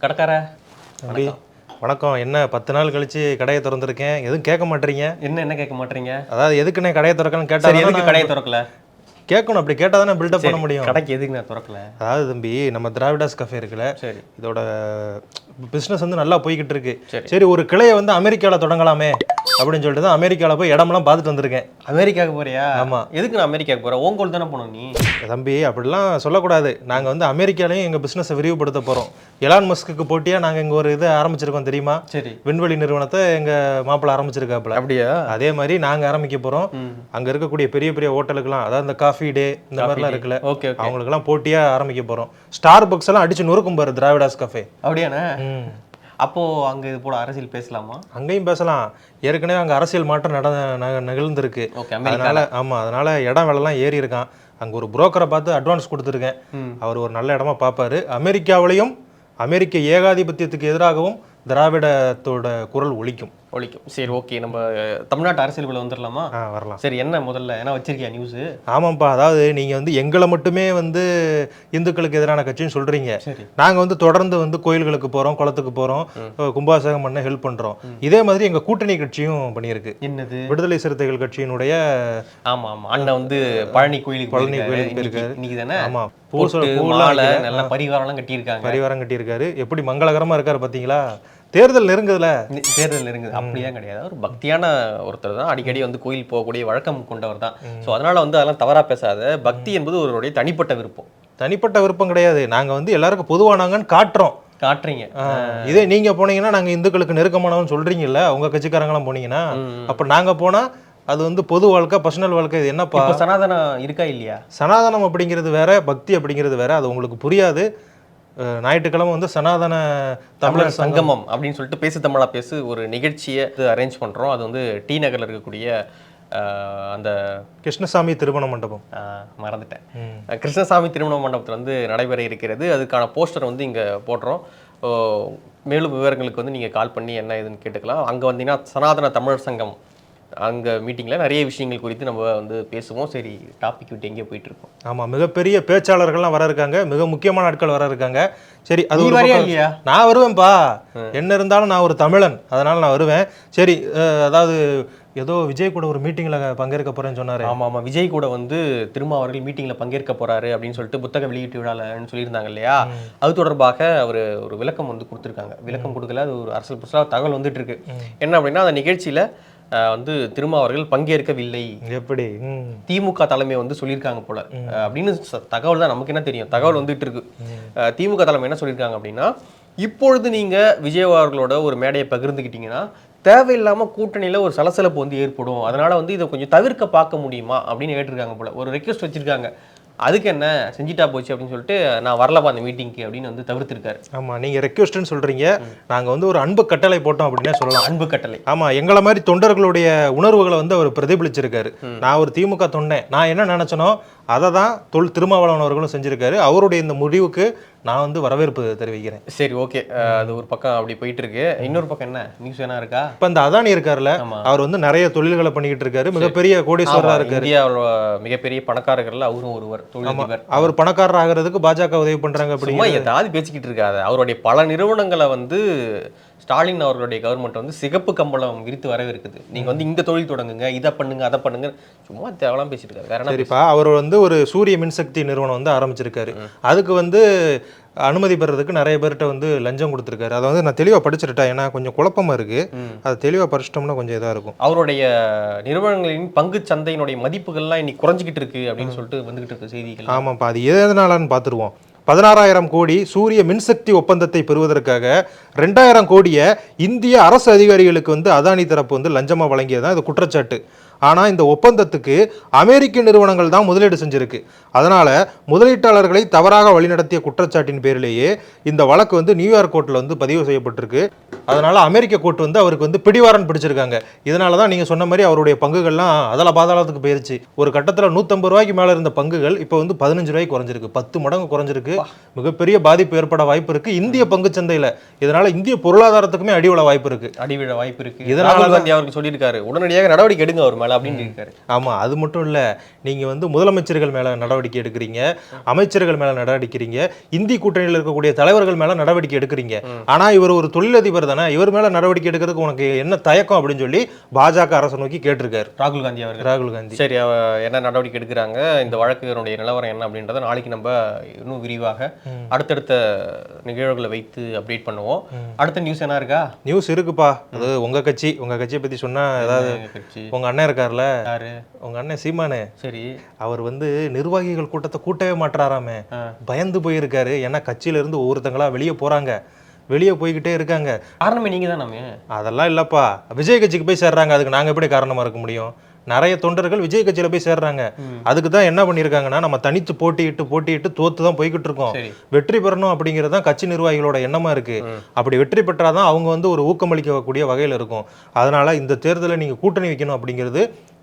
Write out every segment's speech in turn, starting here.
கடைக்கார அப்படி வணக்கம். என்ன 10 நாள் கழிச்சு கடையை திறந்துருக்கேன், எதுவும் கேட்க மாட்டீங்க? என்ன கேட்க மாட்டீங்க? அதாவது எதுக்குண்ணே கடையை திறக்கணும்னு சரி, கேட்டால் எதுக்கு கடையை திறக்கல? கேட்கணும். அப்படி கேட்டால் தானே பில்டப் பண்ண முடியும். கடைக்கு எதுக்கு நான் திறக்கல? அதாவது தம்பி, நம்ம திராவிடாஸ் கஃபே இருக்குல்ல, சரி, இதோட பிஸ்னஸ் வந்து நல்லா போய்கிட்டு இருக்கு. சரி. சரி, ஒரு கிளையை வந்து அமெரிக்காவில் தொடங்கலாமே அப்படின்னு சொல்லிட்டு தான் அமெரிக்காவில் போய் இடமெல்லாம் பார்த்துட்டு வந்திருக்கேன். அமெரிக்காவுக்கு போறியா? ஆமா. எதுக்கு நான் அமெரிக்காவுக்கு போறேன்? உன் கோல் தானே போனோம் நீ. தம்பி, அப்படிலாம் சொல்லக்கூடாது. நாங்கள் வந்து அமெரிக்காலையும் எங்கள் பிஸ்னஸை விரிவுபடுத்த போகிறோம். எலான் மஸ்க்கு போட்டியாக நாங்கள் இங்கே ஒரு இது ஆரம்பிச்சிருக்கோம் தெரியுமா? சரி. விண்வெளி நிறுவனத்தை எங்கள் மாப்பிள்ள ஆரம்பிச்சிருக்காப்புல. அப்படியா? அதே மாதிரி நாங்கள் ஆரம்பிக்க போகிறோம். அங்கே இருக்கக்கூடிய பெரிய பெரிய ஹோட்டலுக்குலாம், அதாவது இந்த காஃபி டே இந்த மாதிரிலாம் இருக்குல்ல, ஓகே, அவங்களுக்குலாம் போட்டியாக ஆரம்பிக்க போகிறோம். ஸ்டார் பக்ஸ் எல்லாம் அடிச்சு நொறுக்கும் பாரு திராவிடாஸ் கஃபே. அப்படியாண்ணே? அப்போ அங்க இது போல அரசியல் பேசலாமா? அங்கேயும் பேசலாம். ஏற்கனவே அங்கே அரசியல் மாற்றம் நிகழ்ந்திருக்கு. அதனால இடம் விலைலாம் ஏறி இருக்கான். அங்கே ஒரு புரோக்கரை பார்த்து அட்வான்ஸ் கொடுத்துருக்கேன். அவர் ஒரு நல்ல இடமா பார்ப்பாரு. அமெரிக்காவிலையும் அமெரிக்க ஏகாதிபத்தியத்துக்கு எதிராகவும் திராவிடத்தோட குரல் ஒலிக்கும். சரி, ஓகே. நம்ம தமிழ்நாட்டு அரசியலுக்குள்ள வந்துடலாமா? வரலாம். சரி, என்ன முதல்ல என்ன வச்சிருக்கியா நியூஸ்? ஆமாப்பா, அதாவது நீங்கள் வந்து எங்களை மட்டுமே வந்து இந்துக்களுக்கு எதிரான கட்சின்னு சொல்கிறீங்க. நாங்கள் வந்து தொடர்ந்து வந்து கோயில்களுக்கு போகிறோம், குளத்துக்கு போகிறோம், கும்பாசகம் பண்ண ஹெல்ப் பண்ணுறோம். இதே மாதிரி எங்கள் கூட்டணி கட்சியும் பண்ணியிருக்கு. என்னது? விடுதலை சிறுத்தைகள் கட்சியினுடைய அண்ணன் வந்து பழனி கோயிலுக்கு போயிருக்காரு இன்னைக்கு தானே. ஆமாம், நல்ல பரிவாரம் கட்டியிருக்காரு. எப்படி மங்களகரமாக இருக்காரு பார்த்தீங்களா? தேர்தல் நெருங்குதுல. அப்படிதான் கிடையாது. ஒரு பக்தியான ஒருத்தர் தான். அடிக்கடி வந்து கோயில் போகக்கூடிய வழக்கம் கொண்டவர் தான். ஸோ அதனால வந்து அதெல்லாம் தவறா பேசாத. பக்தி என்பது ஒருவருடைய தனிப்பட்ட விருப்பம் கிடையாது. நாங்க வந்து எல்லாருக்கும் பொதுவானாங்கன்னு காட்டுறீங்க. இதே நீங்க போனீங்கன்னா நாங்க இந்துக்களுக்கு நெருக்கமானவன்னு சொல்றீங்கல்ல, உங்க கட்சிக்காரங்களாம் போனீங்கன்னா. அப்ப நாங்க போனா அது வந்து பொது வாழ்க்கை, பர்சனல் வாழ்க்கை. இது என்னப்பா? சனாதனம் இருக்கா இல்லையா? சனாதனம் அப்படிங்கிறது வேற, பக்தி அப்படிங்கிறது வேற. அது உங்களுக்கு புரியாது. ஞாயிற்றுக்கிழமை வந்து சனாதன தமிழர் சங்கமம் அப்படின்னு சொல்லிட்டு பேசு தமிழா பேசு ஒரு நிகழ்ச்சியை அரேஞ்ச் பண்றோம். அது வந்து டி நகர்ல இருக்கக்கூடிய அந்த கிருஷ்ணசாமி திருமண மண்டபம், மறந்துட்டேன், கிருஷ்ணசாமி திருமண மண்டபத்தில் வந்து நடைபெற இருக்கிறது. அதுக்கான போஸ்டர் வந்து இங்கே போடுறோம். மேலும் விவரங்களுக்கு வந்து நீங்கள் கால் பண்ணி என்ன இதுன்னு கேட்டுக்கலாம். அங்கே வந்தீங்கன்னா சனாதன தமிழர் சங்கம் அங்கே மீட்டிங்கில் நிறைய விஷயங்கள் குறித்து நம்ம வந்து பேசுவோம். சரி, டாபிக் விட்டு எங்கேயோ போயிட்டு இருக்கோம். ஆமாம், மிகப்பெரிய பேச்சாளர்கள்லாம் வர இருக்காங்க, மிக முக்கியமான ஆட்கள் வர இருக்காங்க. சரி, அது இல்லையா? நான் வருவேன்ப்பா, என்ன இருந்தாலும் நான் ஒரு தமிழன், அதனால நான் வருவேன். சரி, அதாவது ஏதோ விஜய் கூட ஒரு மீட்டிங்கில் பங்கேற்க போறேன்னு சொன்னாரு. ஆமாம், விஜய் கூட வந்து திரும்ப அவர்கள் மீட்டிங்கில் பங்கேற்க போறாரு அப்படின்னு சொல்லிட்டு புத்தக வெளியீட்டு விழாலன்னு சொல்லியிருந்தாங்க இல்லையா? அது தொடர்பாக அவர் ஒரு விளக்கம் வந்து கொடுத்துருக்காங்க. விளக்கம் கொடுக்கல, அது ஒரு அரசியல் புதுசாக தகவல் வந்துட்டு இருக்கு. என்ன அப்படின்னா, அந்த நிகழ்ச்சியில் வந்து திரும்ப அவர்கள் பங்கேற்கவில்லை. எப்படி? திமுக தலைமை வந்து சொல்லியிருக்காங்க போல அப்படின்னு தகவல் தான். நமக்கு என்ன தெரியும், தகவல் வந்துட்டு இருக்கு. திமுக தலைமை என்ன சொல்லியிருக்காங்க அப்படின்னா, இப்பொழுது நீங்க விஜய் அவர்களோட ஒரு மேடையை பகிர்ந்துக்கிட்டீங்கன்னா தேவையில்லாம கூட்டணியில ஒரு சலசலப்பு வந்து ஏற்படும். அதனால வந்து இதை கொஞ்சம் தவிர்க்க பார்க்க முடியுமா அப்படின்னு கேட்டிருக்காங்க போல. ஒரு ரெக்வெஸ்ட் வச்சிருக்காங்க. அதுக்கு என்ன செஞ்சிட்டா போச்சு அப்படின்னு சொல்லிட்டு நான் வரலப்பா அந்த மீட்டிங்க்கு அப்படின்னு வந்து தவிர்த்திருக்காரு. ஆமா, நீங்க ரெக்வெஸ்ட்னு சொல்றீங்க, நாங்க வந்து ஒரு அன்பு கட்டளை போட்டோம் அப்படின்னே சொல்லலாம். அன்பு கட்டளை. ஆமா, எங்களை மாதிரி தொண்டர்களுடைய உணர்வுகளை வந்து அவர் பிரதிபலிச்சிருக்காரு. நான் ஒரு திமுக தொண்டேன், நான் என்ன நினைச்சனோ அதை தான் திருமாவளவன் அவர்களும் செஞ்சிருக்காரு. அவருடைய இந்த முடிவுக்கு நான் வந்து வரவேற்பு தெரிவிக்கிறேன். சரி, ஓகே. அது ஒரு பக்கம் அப்படி போயிட்டு இருக்கு. இன்னொரு பக்கம் என்ன நியூஸ் என்ன இருக்கா? இப்ப இந்த அதானி இருக்காருல்ல, அவர் வந்து நிறைய தொழில்களை பண்ணிக்கிட்டு இருக்காரு, மிகப்பெரிய கோடீஸ்வரரா இருக்காரு. இந்தியாவோட மிகப்பெரிய பணக்காரர்கள் அவரும் ஒருவர், தொழிலதிபர். அவர் பணக்காரர் ஆகிறதுக்கு பாஜக உதவி பண்றாங்க அப்படிமா ஏதாவது பேசிக்கிட்டு இருக்காது. அவருடைய பல நிறுவனங்களை வந்து ஸ்டாலின் அவர்களுடைய கவர்மெண்ட் வந்து சிகப்பு கம்பளம் விரித்து வரவேற்குது. நீங்க வந்து இந்த தொழில் தொடங்குங்க, இதை பண்ணுங்க, அதை பண்ணுங்க, சும்மா தேவலாம் பேசிட்டு இருக்காரு. வேற என்ன? சரிப்பா, அவர் வந்து ஒரு சூரிய மின்சக்தி நிறுவனம் வந்து ஆரம்பிச்சிருக்காரு. அதுக்கு வந்து அனுமதி பெறதுக்கு நிறைய பேர்கிட்ட வந்து லஞ்சம் கொடுத்துருக்காரு. அதை வந்து நான் தெளிவாக படிச்சிருட்டேன், ஏன்னா கொஞ்சம் குழப்பமா இருக்கு. அதை தெளிவாக படிச்சிட்டோம்னா கொஞ்சம் இதாக இருக்கும். அவருடைய நிறுவனங்களின் பங்கு சந்தையினுடைய மதிப்புகள்லாம் இன்னைக்கு குறைஞ்சிக்கிட்டு இருக்கு அப்படின்னு சொல்லிட்டு வந்துகிட்டு இருக்கு செய்திகள். ஆமாப்பா, அது எதனாலன்னு பார்த்துருவோம். 16,000 கோடி சூரிய மின்சக்தி ஒப்பந்தத்தை பெறுவதற்காக 2,000 கோடியை இந்திய அரசு அதிகாரிகளுக்கு வந்து அதானி தரப்பு வந்து லஞ்சமாக வழங்கியதான் இது குற்றச்சாட்டு. ஆனால் இந்த ஒப்பந்தத்துக்கு அமெரிக்க நிறுவனங்கள் தான் முதலீடு செஞ்சிருக்கு. அதனால முதலீட்டாளர்களை தவறாக வழிநடத்திய குற்றச்சாட்டின் பேரிலேயே இந்த வழக்கு வந்து நியூயார்க் கோர்ட்டில் வந்து பதிவு செய்யப்பட்டிருக்கு. அதனால அமெரிக்க கோர்ட் வந்து அவருக்கு வந்து பிடிவாரன் பிடிச்சிருக்காங்க. இதனால தான் நீங்கள் சொன்ன மாதிரி அவருடைய பங்குகள்லாம் அதல பாதாளத்துக்கு போயிருச்சு. ஒரு கட்டத்தில் 150 ரூபாய்க்கு மேலே இருந்த பங்குகள் இப்போ வந்து 15 ரூபாய்க்கு குறைஞ்சிருக்கு, 10 மடங்கு குறைஞ்சிருக்கு. மிகப்பெரிய பாதிப்பு ஏற்பட வாய்ப்பு இருக்கு இந்திய பங்கு சந்தையில். இதனால இந்திய பொருளாதாரத்துக்குமே அடிவிழ வாய்ப்பு இருக்கு. இதனால அவருக்கு சொல்லியிருக்காரு, உடனடியாக நடவடிக்கை எடுங்க அவர் மேல அப்படின்னு இருக்காரு. ஆமா, அது மட்டும் இல்ல, நீங்க வந்து முதலமைச்சர்கள் மேல நடவடிக்கை எடுக்கிறீங்க, அமைச்சர்கள் மேல நடவடிக்கை எடுக்கிறீங்க, இந்தி கூட்டணியில் இருக்கக்கூடிய தலைவர்கள் மேல நடவடிக்கை எடுக்கிறீங்க. ஆனா இவர் ஒரு தொழிலதிபர் தானே, இவர் மேல நடவடிக்கை எடுக்கிறதுக்கு உனக்கு என்ன தயக்கம் அப்படின்னு சொல்லி பாஜக அரசை நோக்கி கேட்டிருக்காரு ராகுல் காந்தி அவர்கள். ராகுல் காந்தி. சரி, என்ன நடவடிக்கை எடுக்கிறாங்க, இந்த வழக்கினுடைய நிலவரம் என்ன அப்படின்றத நாளைக்கு நம்ம இன்னும் விரிவாக அடுத்தடுத்த நிகழ்வுகளை வைத்து அப்டேட் பண்ணுவோம். அடுத்த நியூஸ் என்ன இருக்கா? நியூஸ் இருக்குப்பா. அது உங்க கட்சியை பத்தி சொன்னா ஏதாவது, உங்க அண்ணன் இருக்கார்ல, யாரு? உங்க அண்ணன் சீமானு. சரி, அவர் வந்து நிர்வாகிகள் கூட்டத்தை கூட்டவே மாட்டாராமே, பயந்து போயிருக்காரு. ஏன்னா கட்சியில இருந்து ஒவ்வொருத்தங்களா வெளியே போறாங்க, வெளியே போய்கிட்டே இருக்காங்க. காரணமே நீங்க தான். நம்ம அதெல்லாம் இல்லப்பா, விஜய் கட்சிக்கு போய் சேர்றாங்க, அதுக்கு நாங்க எப்படி காரணமா இருக்க முடியும்? நிறைய தொண்டர்கள் விஜய் கட்சியில போய் சேர்றாங்க. அதுக்கு தான் என்ன பண்ணிருக்காங்கன்னா, நம்ம தனித்து போட்டியிட்டு தோத்து தான் போய்கிட்டு இருக்கோம். வெற்றி பெறணும் அப்படிங்கிறது தான் கட்சி நிர்வாகிகளோட எண்ணமா இருக்கு. அப்படி வெற்றி பெற்றாதான் அவங்க வந்து ஒரு ஊக்கமளிக்கக்கூடிய வகையில் இருக்கும். அதனால இந்த தேர்தலை நீங்க கூட்டணி வைக்கணும் அப்படிங்கிறது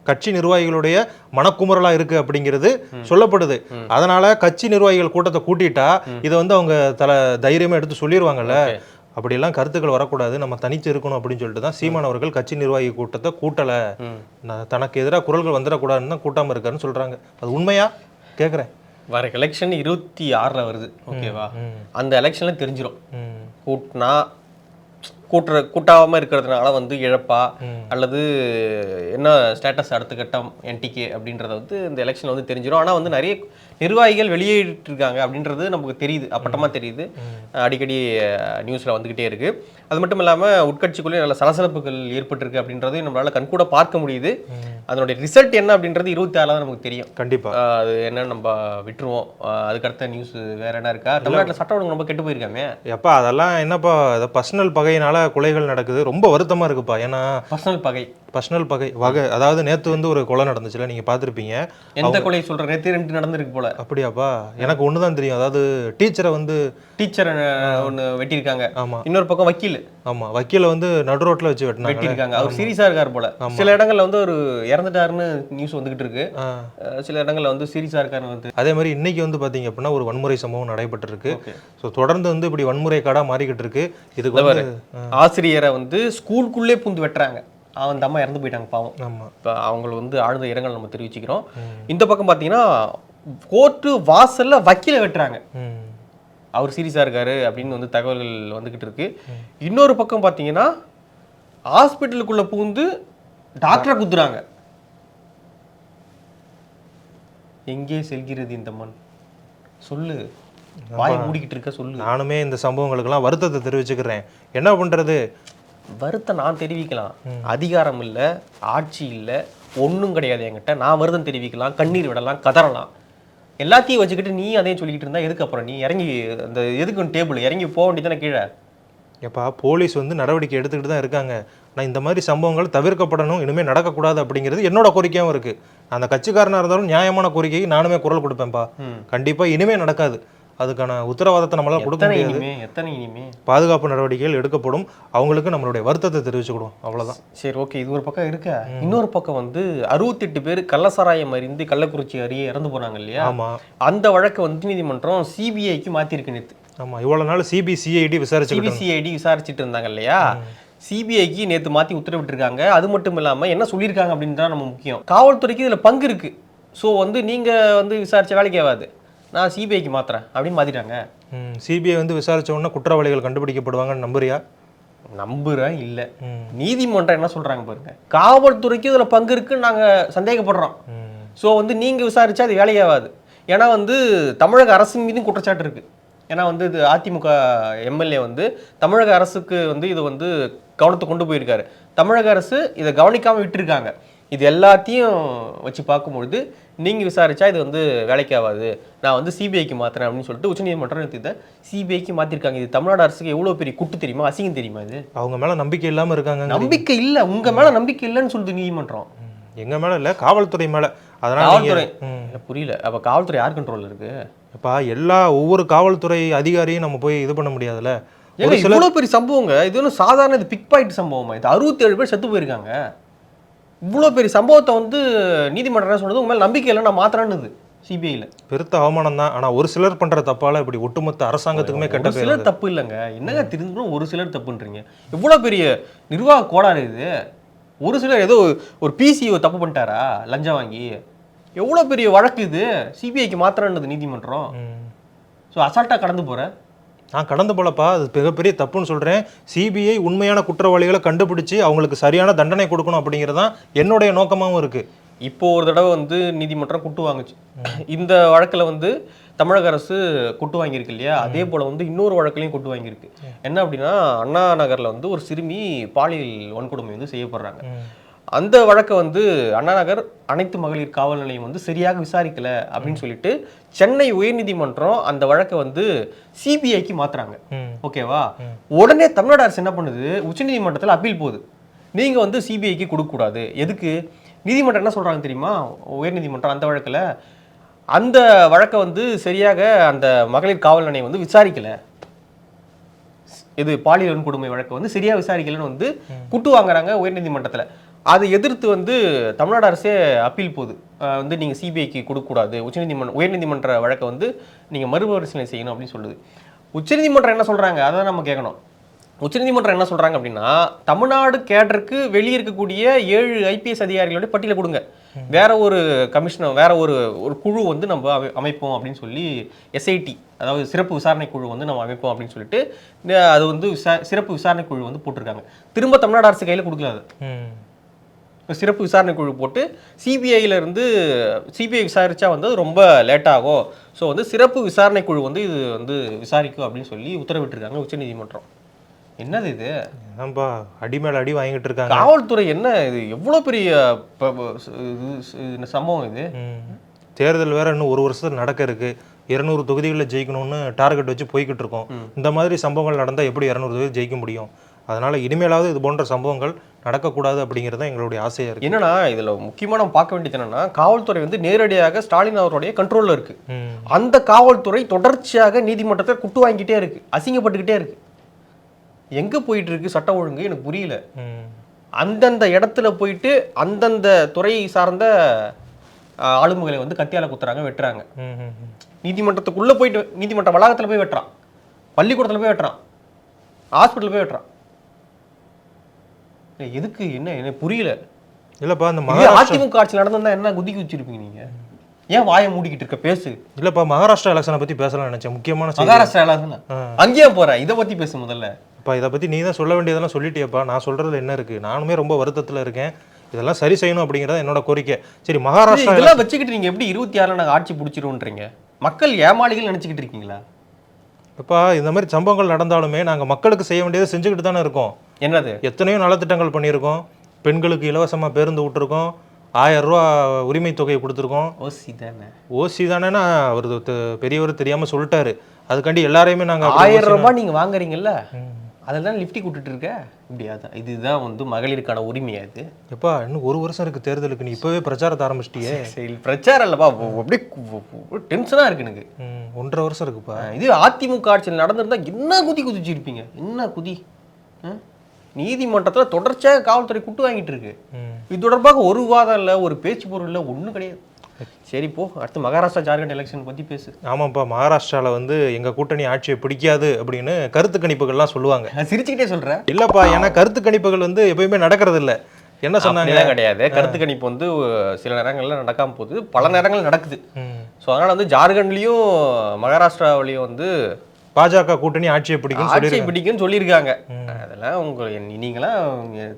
கட்சி நிர்வாகிகளுடைய மனக்குமுறலா இருக்கு அப்படிங்கிறது சொல்லப்படுது. அதனால கட்சி நிர்வாகிகள் கூட்டத்தை கூட்டிட்டா இதை வந்து அவங்க தைரியமா எடுத்து சொல்லிடுவாங்கல்ல. அப்படியெல்லாம் கருத்துக்கள் வரக்கூடாது, நம்ம தனிச்சு இருக்கணும் அப்படின்னு சொல்லிட்டு தான் சீமான் அவர்கள் கட்சி நிர்வாகி கூட்டத்தை கூட்டலை. தனக்கு எதிராக குரல்கள் வந்துடக்கூடாதுன்னு தான் கூட்டாமல் இருக்காருன்னு சொல்றாங்க. அது உண்மையா கேட்குறேன். வர எலெக்ஷன் 26 வருது, ஓகேவா? அந்த எலெக்ஷன்ல தெரிஞ்சிடும் கூட்டாம இருக்கிறதுனால வந்து இழப்பா அல்லது என்ன ஸ்டேட்டஸ் அடுத்த கட்டம் என்டிகே அப்படின்றத வந்து இந்த எலெக்ஷன் வந்து தெரிஞ்சிடும். ஆனால் வந்து நிறைய நிர்வாகிகள் வெளியேற்றிருக்காங்க அப்படின்றது நமக்கு தெரியுது, அப்பட்டமா தெரியுது, அடிக்கடி நியூஸ்ல வந்துகிட்டே இருக்கு. அது மட்டும் இல்லாமல் உட்கட்சிக்குள்ளே நல்ல சலசலப்புகள் ஏற்பட்டிருக்கு அப்படின்றது நம்மளால கண்கூட பார்க்க முடியுது. அதனுடைய ரிசல்ட் என்ன அப்படின்றது 26 தான் நமக்கு தெரியும். கண்டிப்பா அது என்னன்னு நம்ம விட்டுருவோம். அதுக்கடுத்த நியூஸ் வேற என்ன இருக்கா? தமிழ்நாட்டில் சட்டம் ஒழுங்கு ரொம்ப கெட்டு போயிருக்காமே. எப்பா அதெல்லாம் என்னப்பா, பர்சனல் பகையினால கொலைகள் நடக்குது, ரொம்ப வருத்தமா இருக்குப்பா. ஏன்னா பர்சனல் பகை வகை, அதாவது நேத்து வந்து ஒரு கொலை நடந்துச்சுல, நீங்க பாத்திருப்பீங்க. எந்த கொலை சொல்ற? நேத்து 2 நடந்திருக்கு போல. அப்படியாப்பா? எனக்கு ஒண்ணுதான் தெரியும். அதாவது டீச்சரை ஒன்னு வெட்டியிருக்காங்க. ஆமா, இன்னொரு பக்கம் வக்கீல். ஆமா, வக்கீல வந்து நடு ரோட்ல வச்சு வெட்டியிருக்காங்க. அவர் சீரியஸா இருக்காரு போல. சில இடங்கள்ல வந்து ஒரு இறந்துட்டாருன்னு நியூஸ் வந்துகிட்டு இருக்கு, சில இடங்கள்ல வந்து சீரியஸா இருக்காருன்னு வந்து. அதே மாதிரி இன்னைக்கு வந்து பாத்தீங்க அப்படின்னா ஒரு வன்முறை சம்பவம் நடைபெற்று இருக்கு. தொடர்ந்து வந்து இப்படி வன்முறை காடா மாறிக்கிட்டு இருக்கு. இதுக்கு ஆசிரியரை வந்து ஸ்கூலுக்குள்ளே பூந்து வெட்டுறாங்க. அந்த அம்மா இறந்து போயிட்டாங்க, பாவம். இப்போ அவங்களை வந்து ஆழ்ந்த இரங்கல் நம்ம தெரிவிச்சுக்கிறோம். இந்த பக்கம் பார்த்தீங்கன்னா கோர்ட்டு வாசல்ல வக்கீல வெட்டுறாங்க, அவர் சீரியஸா இருக்காரு அப்படின்னு வந்து தகவல்கள் வந்துகிட்டு இருக்கு. இன்னொரு பக்கம் பார்த்தீங்கன்னா ஹாஸ்பிட்டலுக்குள்ள பூந்து டாக்டரை குத்துறாங்க. எங்கே செல்கிறது இந்த மண்? சொல்லு, வாய் மூடிக்கிட்டு இருக்க சொல்லு. நானுமே இந்த சம்பவங்களுக்கெல்லாம் வருத்தத்தை தெரிவிச்சுக்கிறேன். என்ன பண்றது? வருத்தம் நான் தெரிவிக்கலாம், அதிகாரம் இல்லை, ஆட்சி இல்லை, ஒன்றும் கிடையாது என்கிட்ட. நான் வருத்தம் தெரிவிக்கலாம், கண்ணீர் விடலாம், கதறலாம், எல்லாத்தையும் வச்சுக்கிட்டு நீ அதையும் சொல்லிக்கிட்டு இருந்தா எதுக்கு? அப்புறம் நீ இறங்கி அந்த எதுக்கு டேபிள் இறங்கி போக வேண்டியதானே கீழே? எப்பா போலீஸ் வந்து நடவடிக்கை எடுத்துக்கிட்டு தான் இருக்காங்க. நான் இந்த மாதிரி சம்பவங்கள் தவிர்க்கப்படணும், இனிமேல் நடக்கக்கூடாது அப்படிங்கிறது என்னோட கோரிக்கையாகவும் இருக்கு. அந்த கட்சிக்காரனாக இருந்தாலும் நியாயமான கோரிக்கைக்கு நானுமே குரல் கொடுப்பேன்ப்பா. கண்டிப்பாக இனிமேல் நடக்காது, அதுக்கான உத்தரவாதத்தை நம்மளால கொடுக்க முடியாது. பாதுகாப்பு நடவடிக்கைகள் எடுக்கப்படும், அவங்களுக்கு நம்மளுடைய வருத்தத்தை தெரிவிச்சுக்கிடுவோம், அவ்வளவுதான். சரி, ஓகே. இது ஒரு பக்கம் இருக்க. இன்னொரு பக்கம் வந்து 68 பேர் கள்ளசாராயம் அறிந்து கள்ளக்குறிச்சி அருகே இறந்து போனாங்க இல்லையா? ஆமா, அந்த வழக்கு வந்து நீதிமன்றம் சிபிஐக்கு மாத்திருக்கு நேற்று. ஆமா, இவ்வளவு நாள் சிபிசிஐடி விசாரிச்சுட்டு இருந்தாங்க இல்லையா? சிபிஐக்கு நேற்று மாத்தி உத்தரவிட்டிருக்காங்க. அது மட்டும் இல்லாம என்ன சொல்லியிருக்காங்க அப்படின்னு தான் நம்ம முக்கியம். காவல்துறைக்கு இதுல பங்கு இருக்கு. ஸோ வந்து நீங்க வந்து விசாரிச்ச வேலைக்கு ஆகாது, நான் சிபிஐக்கு மாத்துறேன் அப்படின்னு மாத்திட்டாங்க. சிபிஐ வந்து விசாரிச்ச உடனே குற்றவாளிகள் கண்டுபிடிக்கப்படுவாங்கன்னு நம்புறியா? நம்புறேன் இல்லை. நீதிமன்றம் என்ன சொல்றாங்க பாருங்க, காவல்துறைக்கு இதுல பங்கு இருக்குன்னு நாங்க சந்தேகப்படுறோம். ஸோ வந்து நீங்க விசாரிச்சா அது வேலையாகாது. ஏன்னா வந்து தமிழக அரசின் மீதும் குற்றச்சாட்டு இருக்கு. ஏன்னா வந்து இது அதிமுக எம்எல்ஏ வந்து தமிழக அரசுக்கு வந்து இது வந்து கவனத்தை கொண்டு போயிருக்காரு. தமிழக அரசு இதை கவனிக்காம விட்டுருக்காங்க. இது எல்லாத்தையும் வச்சு பார்க்கும்பொழுது நீங்கள் விசாரிச்சா இது வந்து வேலைக்கு ஆகாது, நான் வந்து சிபிஐக்கு மாற்றுறேன் அப்படின்னு சொல்லிட்டு உச்சநீதிமன்றம் இதை சிபிஐக்கு மாற்றிருக்காங்க. இது தமிழ்நாடு அரசுக்கு எவ்வளோ பெரிய குட்டு தெரியுமா, அசிங்கம் தெரியுமா? இது அவங்க மேலே நம்பிக்கை இல்லாமல் இருக்காங்க. நம்பிக்கை இல்லை, உங்கள் மேலே நம்பிக்கை இல்லைன்னு சொல்லுது நீதிமன்றம். எங்கள் மேலே இல்லை, காவல்துறை மேலே. அதனால் காவல்துறை புரியல. அப்போ காவல்துறை யார் கண்ட்ரோலில் இருக்கு? இப்போ ஒவ்வொரு காவல்துறை அதிகாரியும் நம்ம போய் இது பண்ண முடியாதுல்ல. இவ்வளோ பெரிய சம்பவங்க, இது ஒன்றும் சாதாரண இது பிக் பாயிண்ட் சம்பவமா? இது 67 பேர் செத்து போயிருக்காங்க. இவ்வளோ பெரிய சம்பவத்தை வந்து நீதிமன்றம் என்ன சொன்னது, உங்க மேலே நம்பிக்கை இல்லை, நான் மாத்திரன்னு சிபிஐல. பெருத்த அவமானம் தான். ஆனால் ஒரு சிலர் பண்ற தப்பால இப்படி ஒட்டுமொத்த அரசாங்கத்துக்குமே கெட்ட பேர். சிலர் தப்பு இல்லைங்க, என்னங்க திரும்பவும் ஒரு சிலர் தப்புன்றீங்க? இவ்வளோ பெரிய நிர்வாக கோளாறு இது. ஒரு சிலர் ஏதோ ஒரு பிசிஓ தப்பு பண்ணிட்டாரா லஞ்சம் வாங்கி, எவ்வளோ பெரிய வழக்கு இது, சிபிஐக்கு மாத்திரன்றது நீதிமன்றம். ஸோ அசால்ட்டாக கடந்து போகிறேன். நான் கடந்து போலப்பா, அது மிகப்பெரிய தப்புன்னு சொல்கிறேன். சிபிஐ உண்மையான குற்றவாளிகளை கண்டுபிடிச்சி அவங்களுக்கு சரியான தண்டனை கொடுக்கணும் அப்படிங்கிறதான் என்னுடைய நோக்கமாகவும் இருக்குது. இப்போ ஒரு தடவை வந்து நீதிமன்றம் குட்டு வாங்குச்சு. இந்த வழக்கில் வந்து தமிழக அரசு குட்டு வாங்கியிருக்கு இல்லையா, அதே போல் வந்து இன்னொரு வழக்குலையும் குட்டு வாங்கியிருக்கு. என்ன அப்படின்னா, அண்ணா நகரில் வந்து ஒரு சிறுமி பாலியல் வன்கொடுமை வந்து செய்யப்படுறாங்க. அந்த வழக்கை வந்து அண்ணா நகர் அனைத்து மகளிர் காவல் நிலையம் வந்து சரியாக விசாரிக்கல அப்படின்னு சொல்லிட்டு சென்னை உயர்நீதிமன்றம் அந்த வழக்கை வந்து சிபிஐக்கு மாத்துறாங்க. ஓகேவா? உடனே தமிழ்நாடு அரசு என்ன பண்ணுது, உச்சநீதிமன்றத்தில் அப்பீல் போகுது. நீங்க வந்து சிபிஐக்கு கொடுக்கக்கூடாது. எதுக்கு? நீதிமன்றம் என்ன சொல்றாங்க தெரியுமா? உயர்நீதிமன்றம் அந்த வழக்கில் அந்த வழக்கை வந்து சரியாக அந்த மகளிர் காவல் நிலையம் வந்து விசாரிக்கல, இது பாலியல் வன்கொடுமை வழக்கை வந்து சரியா விசாரிக்கலன்னு வந்து குட்டு வாங்குறாங்க உயர்நீதிமன்றத்தில். அதை எதிர்த்து வந்து தமிழ்நாடு அரசே அப்பீல் போகுது, வந்து நீங்கள் சிபிஐக்கு கொடுக்கக்கூடாது, உயர்நீதிமன்ற வழக்கை வந்து நீங்கள் மறுபரிசீலனை செய்யணும் அப்படின்னு சொல்லுது. உச்சநீதிமன்றம் என்ன சொல்கிறாங்க அதை நம்ம கேட்கணும். உச்சநீதிமன்றம் என்ன சொல்கிறாங்க அப்படின்னா, தமிழ்நாடு கேடருக்கு வெளியே இருக்கக்கூடிய 7 ஐபிஎஸ் அதிகாரிகளுடைய பட்டியலை கொடுங்க, வேற ஒரு கமிஷனர் வேற ஒரு குழு வந்து நம்ம அமைப்போம் அப்படின்னு சொல்லி, எஸ்ஐடி அதாவது சிறப்பு விசாரணை குழு வந்து நம்ம அமைப்போம் அப்படின்னு சொல்லிட்டு அது வந்து சிறப்பு விசாரணை குழு வந்து போட்டிருக்காங்க. திரும்ப தமிழ்நாடு அரசு கையில் கொடுக்கல. அது சிறப்பு விசாரணை குழு போட்டு சிபிஐயிலேருந்து சிபிஐ விசாரிச்சா வந்து அது ரொம்ப லேட் ஆகும், ஸோ வந்து சிறப்பு விசாரணை குழு வந்து இது வந்து விசாரிக்கும் அப்படின்னு சொல்லி உத்தரவிட்டிருக்காங்க உச்சநீதிமன்றம். என்னது இது? ஏன்பா அடி மேல அடி வாங்கிட்டு இருக்காங்க காவல்துறை. என்ன இது எவ்வளோ பெரிய சம்பவம் இது. தேர்தல் வேற இன்னும் 1 வருஷத்துல நடக்க இருக்கு. 200 தொகுதிகளில் ஜெயிக்கணும்னு டார்கெட் வச்சு போய்கிட்டு இருக்கோம். இந்த மாதிரி சம்பவங்கள் நடந்தால் எப்படி 200 தொகுதி ஜெயிக்க முடியும்? அதனால இனிமேலாவது இது போன்ற சம்பவங்கள் நடக்கக்கூடாது அப்படிங்கிறது எங்களுடைய ஆசையா இருக்கு. என்னன்னா இதுல முக்கியமா நம்ம பார்க்க வேண்டியது என்னன்னா, காவல்துறை வந்து நேரடியாக ஸ்டாலின் அவருடைய கண்ட்ரோல்ல இருக்கு. அந்த காவல்துறை தொடர்ச்சியாக நீதிமன்றத்தை குட்டு வாங்கிட்டே இருக்கு, அசிங்கப்பட்டுக்கிட்டே இருக்கு. எங்க போயிட்டு இருக்கு சட்டம் ஒழுங்கு எனக்கு புரியல. அந்தந்த இடத்துல போயிட்டு அந்தந்த துறை சார்ந்த ஆளுமைகளை வந்து கத்தியால குத்துறாங்க, வெட்டுறாங்க. நீதிமன்றத்துக்குள்ள போயிட்டு நீதிமன்ற வளாகத்துல போய் வெட்டுறான், பள்ளிக்கூடத்துல போய் வெட்டுறான், ஹாஸ்பிட்டல் போய் வெட்டுறான். எதுக்கு? என்ன புரியல. இல்லப்பா இந்த அதிமுக ஆட்சியில் நடந்தா என்ன குதி குச்சிருப்பீங்க நீங்க? ஏன் வாயை மூடிக்கிட்டு இருக்க? பேசு. இல்லப்பா மகாராஷ்டிரா எலெக்ஷனை பத்தி பேசலாம் நினைச்சேன். முக்கியமான மகாராஷ்டிரா எலெக்ஷன் அங்கேயே போற, இதை பத்தி பேசு முதல்ல. அப்பா இதை பத்தி நீ தான் சொல்ல வேண்டியதெல்லாம் சொல்லிட்டியப்பா. நான் சொல்றது என்ன இருக்கு? நானுமே ரொம்ப வருத்தத்துல இருக்கேன். இதெல்லாம் சரி செய்யணும் அப்படிங்கிறத என்னோட கோரிக்கை. சரி, மகாராஷ்டிரா இதெல்லாம் வச்சுக்கிட்டு நீங்க எப்படி 26 நாங்கள் ஆட்சி பிடிச்சிருவோன்றீங்க? மக்கள் ஏமாளிகள் நினைச்சுக்கிட்டு இருக்கீங்களா? அப்பா இந்த மாதிரி சம்பவங்கள் நடந்தாலுமே நாங்கள் மக்களுக்கு செய்ய வேண்டியதை செஞ்சுக்கிட்டு தானே இருக்கோம். என்னது? எத்தனையோ நலத்திட்டங்கள் பண்ணியிருக்கோம். பெண்களுக்கு இலவசமாக பேருந்து விட்டுருக்கோம், 1000 ரூபா உரிமை தொகையை கொடுத்துருக்கோம். ஓசி தானே? ஓசி தானேன்னா அவர் பெரியவர் தெரியாமல் சொல்லிட்டாரு. அதுக்காண்டி எல்லாரையுமே நாங்கள் 1000 ரூபாய் நீங்கள் வாங்குறீங்கல்ல, அதில் தான் லிஃப்டி கூட்டுட்டு இருக்க. இப்படியாதா? இதுதான் வந்து மகளிருக்கான உரிமையா இது? எப்பா இன்னும் 1 வருஷம் இருக்கு தேர்தலுக்கு, நீ இப்பவே பிரச்சாரத்தை ஆரம்பிச்சிட்டியே. சரி, பிரச்சாரம் இல்லப்பா, அப்படியே டென்ஷனா இருக்கு எனக்கு. 1.5 வருஷம் இருக்குப்பா. இது அதிமுக ஆட்சியில் நடந்திருந்தா என்ன குதிச்சிருப்பீங்க? என்ன குதி? நீதிமன்றத்தில் தொடர்ச்சியாக காவல்துறை குட்டு வாங்கிட்டு இருக்கு. இது தொடர்பாக ஒரு விவாதம் இல்லை, ஒரு பேச்சு பொருள் இல்லை, ஒன்றும் கிடையாது. சரி போ, அடுத்து மகாராஷ்டிரா ஜார்க்கண்ட் எலெக்ஷன் பற்றி பேசு. ஆமாப்பா, மகாராஷ்டிராவில் வந்து எங்கள் கூட்டணி ஆட்சியை பிடிக்காது அப்படின்னு கருத்து கணிப்புகள்லாம் சொல்லுவாங்க. சிரிச்சுக்கிட்டே சொல்கிறேன். இல்லைப்பா, ஏன்னா கருத்து கணிப்புகள் வந்து எப்பயுமே நடக்கிறது இல்லை. என்ன சொன்னாங்க? கிடையாது. கருத்து கணிப்பு வந்து சில நேரங்கள்ல நடக்காம போகுது, பல நேரங்கள் நடக்குது. ஸோ அதனால வந்து ஜார்க்கண்ட்லயும் மகாராஷ்டிராவிலையும் வந்து பாஜக கூட்டணி ஆட்சியை பிடிக்கும்னு சொல்லியிருக்காங்க. அதெல்லாம் நீங்களாம்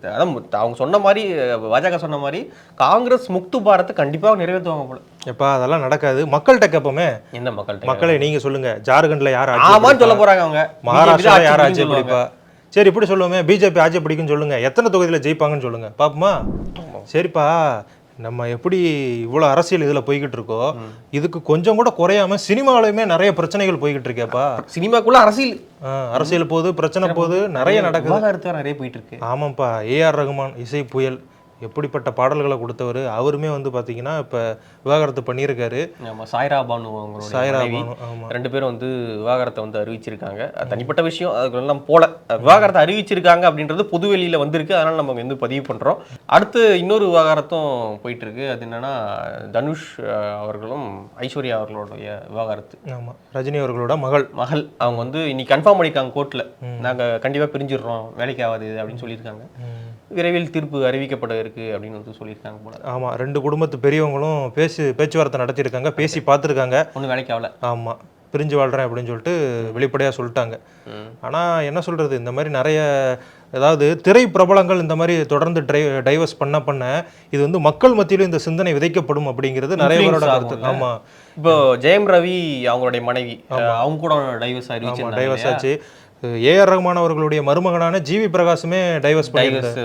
அதான் அவங்க சொன்ன மாதிரி, பாஜக சொன்ன மாதிரி காங்கிரஸ் முக்து பாரத்தை கண்டிப்பாக நிறைவேற்றுவாங்க போல. எப்பா அதெல்லாம் நடக்காது. மக்கள்கிட்ட கேட்போமே. என்ன மக்களே நீங்க சொல்லுங்க, ஜார்க்கண்ட்ல யார் ஆமான்னு சொல்ல போறாங்க அவங்க, மகாராஷ்டிரா யார் ஆட்சியை பிடிப்பா? சரி இப்படி சொல்லுவோமே, பிஜேபி ஆட்சியை பிடிக்குன்னு சொல்லுங்க, எத்தனை தொகுதியில் ஜெயிப்பாங்கன்னு சொல்லுங்க பாப்போமா? சரிப்பா, நம்ம எப்படி இவ்வளோ அரசியல் இதில் போய்கிட்டு இருக்கோ, இதுக்கு கொஞ்சம் கூட குறையாம சினிமாவிலுமே நிறைய பிரச்சனைகள் போய்கிட்டு இருக்கேப்பா. சினிமாக்குள்ள அரசியல் போகுது, பிரச்சனை போகுது, நிறைய நடக்குது, நிறைய போயிட்டு இருக்கு. ஆமாப்பா, ஏஆர் ரகுமான் இசை புயல் எப்படிப்பட்ட பாடல்களை கொடுத்தவர். அவருமே வந்து பார்த்தீங்கன்னா இப்போ விவாகரத்து பண்ணியிருக்காரு. ஆமாம், சாய்ரா பானு அவங்களுடைய ரெண்டு பேரும் வந்து விவாகரத்தை வந்து அறிவிச்சிருக்காங்க. தனிப்பட்ட விஷயம், அதுக்கெல்லாம் போல விவாகரத்தை அறிவிச்சிருக்காங்க அப்படின்றது பொது வெளியில் வந்திருக்கு. அதனால் நம்ம வந்து பதிவு பண்ணுறோம். அடுத்து இன்னொரு விவாகரத்தும் போயிட்டு இருக்கு. அது என்னன்னா தனுஷ் அவர்களும் ஐஸ்வர்யா அவர்களுடைய விவாகரத்து. ஆமாம், ரஜினி அவர்களோட மகள் அவங்க வந்து இன்னைக்கு கன்ஃபார்ம் பண்ணியிருக்காங்க கோர்ட்டில். நாங்கள் கண்டிப்பாக பிரிஞ்சிடுறோம், வேலைக்கு ஆகாது அப்படின்னு சொல்லியிருக்காங்க. விரைவில் தீர்ப்பு அறிவிக்கப்பட இருக்கு அப்படின்னு வந்து சொல்லியிருக்காங்க போல. ஆமாம், 2 குடும்பத்து பெரியவங்களும் பேச்சுவார்த்தை நடத்தியிருக்காங்க, பேசி பார்த்துருக்காங்க. ஒன்றும் வேலைக்கு ஆகல. ஆமாம், பிரிஞ்சு வாழ்கிறேன் அப்படின்னு சொல்லிட்டு வெளிப்படையாக சொல்லிட்டாங்க. ஆனால் என்ன சொல்கிறது, இந்த மாதிரி நிறைய அதாவது திரை பிரபலங்கள் இந்த மாதிரி தொடர்ந்து டைவர்ஸ் பண்ண இது வந்து மக்கள் மத்தியிலும் இந்த சிந்தனை விதைக்கப்படும் அப்படிங்கிறது நிறைய பேரோட கருத்து. ஆமாம், இப்போ ஜெயம் ரவி அவங்களுடைய மனைவி அவங்க கூட டைவர்ஸ் ஆச்சு. ஏஆர் ரஹ்மான் அவர்களுடைய மருமகனான ஜிவி பிரகாஷுமே டைவர்ஸ்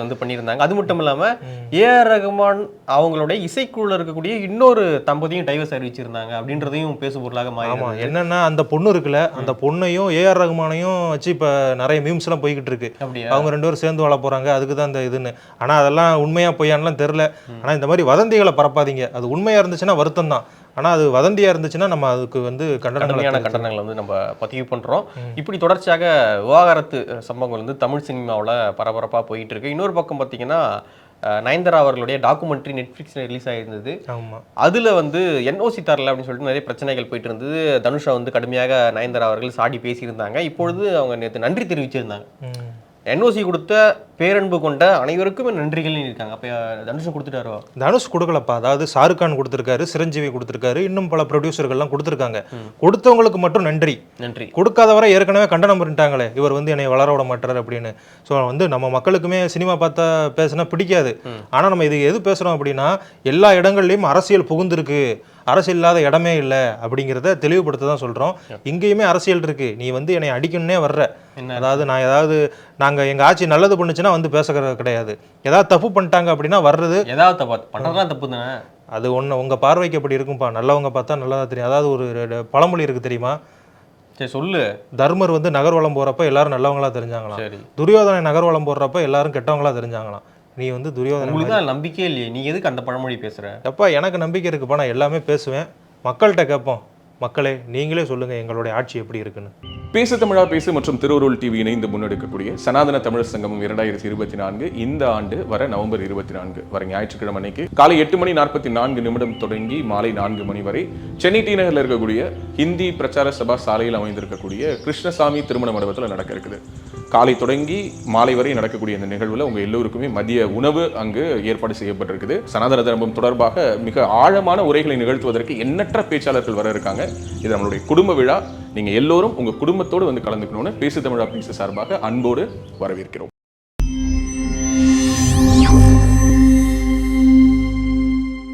வந்து பண்ணியிருந்தாங்க. அது மட்டும் இல்லாமல் ஏஆர் ரஹ்மான் அவங்களுடைய இசைக்குழுல இருக்கக்கூடிய இன்னொரு தம்பதியும் டைவர்ஸ் அறிவிச்சிருந்தாங்க அப்படின்றதையும் பேசு பொருளாக மாறி. ஆமாம், என்னன்னா அந்த பொண்ணு இருக்குல்ல, அந்த பொண்ணையும் ஏஆர் ரஹ்மானையும் வச்சு இப்போ நிறைய மீம்ஸ் எல்லாம் போய்கிட்டு இருக்கு. அவங்க 2 பேரும் சேர்ந்து வாழ போறாங்க, அதுக்கு தான் இந்த இதுன்னு. ஆனால் அதெல்லாம் உண்மையா பொய்யான்லாம் தெரில. ஆனால் இந்த மாதிரி வதந்திகளை பரப்பாதீங்க. அது உண்மையா இருந்துச்சுன்னா வருத்தம் தான். ஆனால் அது வதந்தியாக இருந்துச்சுன்னா நம்ம அதுக்கு வந்து கண்டனங்களை வந்து நம்ம பதிவு பண்ணுறோம். இப்படி தொடர்ச்சியாக விவாகரத்து சம்பவங்கள் வந்து தமிழ் சினிமாவில் பரபரப்பாக போயிட்டு இருக்கு. இன்னொரு பக்கம் பார்த்தீங்கன்னா நயன்தாரா அவர்களுடைய டாக்குமெண்ட்ரி நெட்ஃப்ளிக்ஸில் ரிலீஸ் ஆகிருந்தது. அதில் வந்து என்ஓசி தரல அப்படின்னு சொல்லிட்டு நிறைய பிரச்சனைகள் போயிட்டு இருந்தது. தனுஷா வந்து கடுமையாக நயன்தாரா அவர்கள் சாடி பேசியிருந்தாங்க. இப்பொழுது அவங்க நேற்று நன்றி தெரிவிச்சிருந்தாங்க. என்ஓசி கொடுத்த பேரன்பு கொண்ட அனைவருக்குமே நன்றிகள் இருக்காங்க. அப்போ தனுஷ் கொடுத்துட்டாரோ? தனுஷ் கொடுக்கலப்பா. அதாவது ஷாருக்கான் கொடுத்துருக்காரு, சிரஞ்சீவி கொடுத்துருக்காரு, இன்னும் பல ப்ரொடியூசர்கள்லாம் கொடுத்துருக்காங்க. கொடுத்தவங்களுக்கு மட்டும் நன்றி. கொடுக்காதவரை ஏற்கனவே கண்டனம் பண்ணிட்டாங்களே, இவர் வந்து என்னை வளர விட மாட்டார் அப்படின்னு. ஸோ வந்து நம்ம மக்களுக்குமே சினிமா பார்த்தா பேசினா பிடிக்காது. ஆனால் நம்ம இது எது பேசுகிறோம் அப்படின்னா, எல்லா இடங்கள்லையும் அரசியல் புகுந்திருக்கு, அரசியல் இல்லாத இடமே இல்லை அப்படிங்கிறத தெளிவுபடுத்த தான் சொல்கிறோம். இங்கேயுமே அரசியல் இருக்குது. நீ வந்து என்னை அடிக்கணுன்னே வர்ற, அதாவது நான் ஏதாவது நாங்கள் எங்கள் ஆட்சி நல்லது பண்ணுச்சுன்னா வந்து பேசுகிறது கிடையாது. ஏதாவது தப்பு பண்ணிட்டாங்க அப்படின்னா வர்றது, ஏதாவது பண்ணுறதுலாம் தப்பு தானே. அது ஒன்று உங்கள் பார்வைக்கு அப்படி இருக்கும்ப்பா. நல்லவங்க பார்த்தா நல்லதா தெரியும். அதாவது ஒரு பழமொழி இருக்குது தெரியுமா? சரி சொல்லு. தர்மர் வந்து நகர்வலம் போகிறப்ப எல்லாரும் நல்லவங்களா தெரிஞ்சாங்களாம். துரியோதனை நகர்வலம் போடுறப்ப எல்லாரும் கெட்டவங்களா தெரிஞ்சாங்களாம். நீ வந்து துரியோதனை, உங்களுக்கு தான் நம்பிக்கையே இல்லையே, நீ எதுக்கு அந்த பழமொழி பேசுற? எப்பா எனக்கு நம்பிக்கை இருக்குப்பா, நான் எல்லாமே பேசுவேன். மக்கள்கிட்ட கேட்போம். மக்களே நீங்களே சொல்லுங்க எங்களுடைய ஆட்சி எப்படி இருக்குன்னு. பேசு தமிழா பேசு மற்றும் திருவருள் டிவி இணைந்து முன்னெடுக்கக்கூடிய சனாதன தமிழர் சங்கமம் 2024 இந்த ஆண்டு வர நவம்பர் 24 வர ஞாயிற்றுக்கிழமை அன்னைக்கு காலை 8:44 தொடங்கி மாலை 4 மணி வரை சென்னை டி நகரில் இருக்கக்கூடிய ஹிந்தி பிரச்சார சபா சாலையில் அமைந்திருக்கக்கூடிய கிருஷ்ணசாமி திருமண மண்டபத்தில் நடக்க இருக்குது. காலை தொடங்கி மாலை வரை நடக்கக்கூடிய இந்த நிகழ்வுல உங்க எல்லோருக்குமே மதிய உணவு அங்கு ஏற்பாடு செய்யப்பட்டிருக்குது. சனாதன தர்மம் தொடர்பாக மிக ஆழமான உரைகளை நிகழ்த்துவதற்கு எண்ணற்ற பேச்சாளர்கள் வர இருக்காங்க. இது நம்மளுடைய குடும்ப விழா. நீங்க எல்லோரும் உங்க குடும்பத்தோடு வந்து கலந்துக்கணும்னு பேசு தமிழா பேசு சார்பாக அன்போடு வரவேற்கிறோம்.